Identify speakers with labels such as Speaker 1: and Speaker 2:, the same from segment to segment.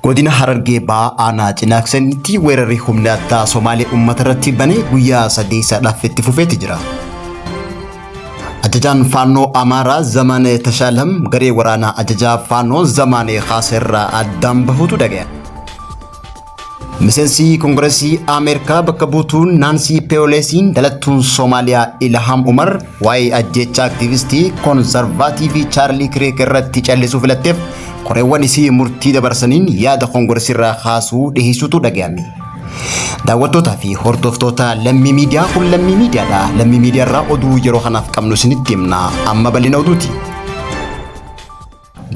Speaker 1: godina Harargee ba'aa aanaa Cinaaksanitti weerarri humna addaa Somaalee uummata irratti banee guyyaa 3 itti fufeeti jira. Ajajaan Faannoo Amaaraa Zamanee Tashaalam garee waraanaa ajajaa Faannoo Zamanee Khaaserraa addaan bahuutu dhaga'e. Miseensi Koongireesii Ameerikaa bakka buutuun Naansi Peloosiin dhalattuun Soomaaliyaa Ilhaam Umar waa'ee ajjeechaa aktiivistii koonsarvaatiivii Chaarlii Kireek irratti callisuu filatteef koreewwan isii murtii dabarsaniin yaada Koongireesii irraa kaasuu dhiheessuutu dhaga'ame. Daawwattootaa fi hordoftoota Lammii Miidiyaa kun Lammii Miidiyaadha. Lammii Miidiyaa irraa oduu yeroo kanaaf qabnu isinitti himna. Amma bal'ina oduuti.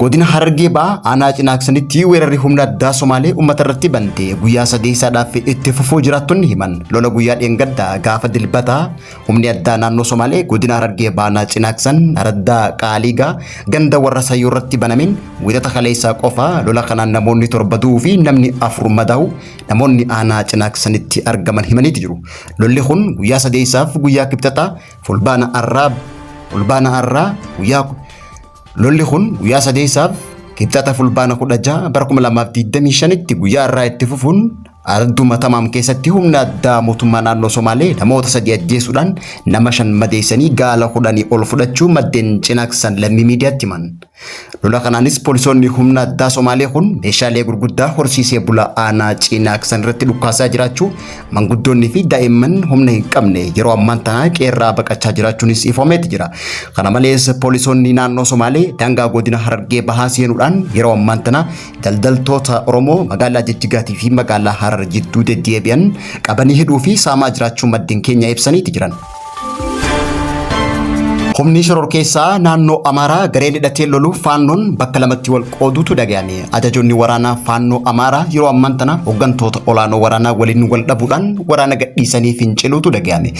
Speaker 1: godina Harargee ba'aa aanaa Cinaaksanitti weerarri humna addaa Somaalee uummata irratti bante guyyaa 3 itti fufuu jiraattonni himan. Lola guyyaa dheengaddaa gaafa dilbataa humni addaa naannoo Somaalee godina Harargee ba'aa aanaa Cinaaksan araddaa Qaaliigaa ganda warra Sayyoo irratti banameen wiixata kaleessaa qofa lola kanaan namoonni 7 du'uu fi namni 4 madaa'u namoonni aanaa Cinaaksanitti argaman himaniiti jiru. Lolli kun guyyaa 3 guyyaa kibxataa fulbaana arraa guyyaa lolli kun guyyaa 3 kibxata fulbaana 16 bara 2025 tti guyyaa irraa itti fufuun arduma tamaam keessatti humna addaa mootummaa naannoo Somaalee namoota 3 ajjeesuudhaan nama 5 madeessanii gaala 10 ol fudhachuu maddeen Cinaaksan Lammii Miidiyaatti himan. Lola kanaanis poolisoonni humna addaa Somaalee kun meeshaalee gurguddaa horsiisee bulaa aanaa Cinaaksan irratti dhukkaasaa jiraachuu manguddoonni fi daa'imman humna hin qabne yeroo ammaan tana qeerraa baqachaa jiraachuunis ifameeti jira. Kana malees poolisoonni naannoo Somaalee daangaa godina Harargee bahaa seenuudhaan yeroo ammaan tana daldaltoota Oromoo magaalaa Jijjigaatii fi magaalaa Harar jidduu deddeebi'an qabanii hidhuu fi saamaa jiraachuu maddeen keenya ibsaniiti jiran. Humni shororkeessaa naannoo Amaaraa gareen hidhatee lolu Faannoon bakka lamatti wal qooduutu dhaga'ame. Ajajoonni waraanaa Faannoo Amaaraa yeroo ammaan tana hooggantoota olaanoo waraanaa waliin wal dhabuudhaan waraana gadhiisanii finciluutu dhaga'ame.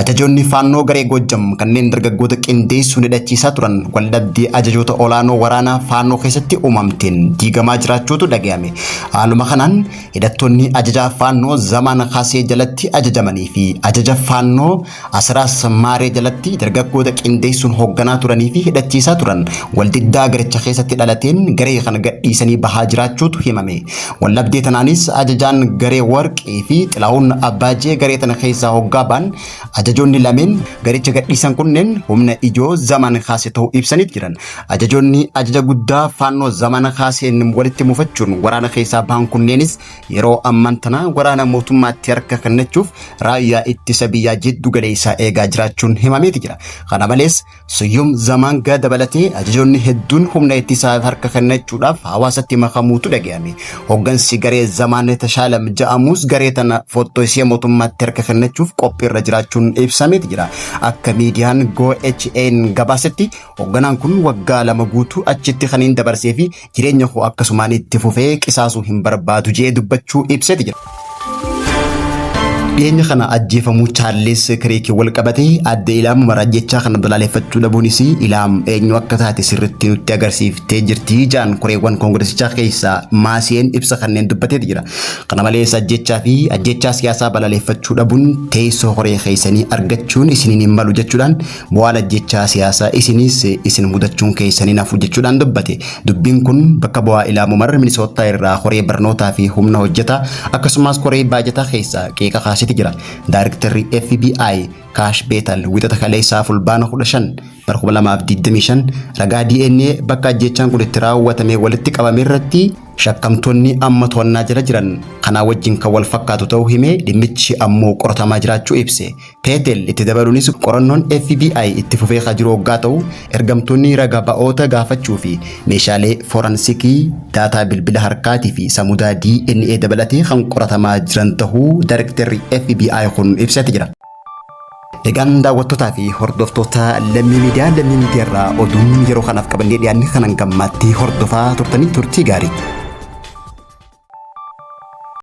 Speaker 1: Ajajoonni Faannoo garee Goojjam kanneen dargaggoota qindeessuun hidhachiisaa turan wal dhabdee ajajoota olaanoo waraanaa Faannoo keessatti uumamteen diigamaa jiraachuutu dhaga'ame. Haaluma kanaan hidhattoonni ajajaa Faannoo Zamaan Kaasee jalatti ajajamanii fi ajaja Faannoo Asraas Maaree jalatti dargaggoota qindeessuun hoogganaa turanii fi hidhachiisaa turan waldiddaa garicha keessatti dhalateen garee kana gadhiisanii bahaa jiraachuutu himame. Wallabdee tanaanis ajajaan garee Warqii fi Xilaawun Abbaajee garee tana keessaa hoggaa ba'an ajajoonni lameen garicha gadhiisan kunneen humna ijoo Zamaan Kaasee ta'uu ibsaniit jiran. Ajajoonni ajaja guddaa Faannoo Zamaan Kaaseen walitti mufachuun waraana keessaa bahan kunneenis yeroo ammaan tana waraana mootummaatti harka kennachuuf raayyaa ittisa biyyaa jiddu galeessaa eegaa jiraachuun himameeti jira. Kana malees Suyyum Zamaan dabalatee ajajoonni hedduun humna ittisaa harka kennachuudhaaf hawaasatti makamuutu dhaga'ame. Hooggansi garee Zamaan Tashaalam ja'amus garee tana foottoosee mootummaatti harka kennachuuf qophiirra jiraachuun ibsameeti jira. Akka miidiyaan GoHN gabaasetti hoogganaan kun waggaa 2 guutuu achitti kan dabarsee fi jireenya koo akkasumaan itti fufee qisaasuu hin barbaadu jedhee dubbachuu ibseeti jira. Dhiyeenya kana ajjeefamuu Chaarlis Kireek wal qabatee adda Ilaam Umar ajjechaa kana balaaleffachuu dhabuunis Ilaam eenyu akka taate sirriitti nutti agarsiiftee jirti jaan koreewwan koongireesichaa keessaa Maasiyeen ibsa kanneen dubbateeti jira. Kana malees ajjechaa siyaasaa balaaleffachuu dhabuun teessoo koree keessanii argachuun isiniin hin malu jechuudhaan bu'aa ajjechaa siyaasaa isinis isin mudachuun keessanii nafu jechuudhaan dubbate. Dubbiin kun bakka bu'aa Ilaam Umar Minisootaa irraa koree barnootaa fi humna hojjetaa akkasumas koree baajataa keessaa qeeqa kaasee jira. Daarektarri FBI Kaash Beetal wiixata kaleessaa fulbaana 15 bara 2025 ragaa DNA bakka ajjechaan kun itti raawwatame walitti qabame irratti shakkamtoonni amma to'annaa jala jiran kana wajjin kan wal fakkaatu ta'uu himee dhimmichi ammoo qoratamaa jiraachuu ibse. Beetel itti dabaluunis qorannoon FBI itti fufee kan jiru waggaa ta'u ergamtoonni ragaa ba'oota gaafachuu fi meeshaalee forensikii daataa bilbila harkaatii fi samudaa DNA dabalatee kan qoratamaa jiran ta'uu daarektarri FBI kun ibsate jira. Egaan daawwattootaa fi hordoftoota Lammii Miidiyaa irraa oduun yeroo kanaaf qabannee dhiyaanne kanan gammaatti hordofaa turtanii turtii gaarii.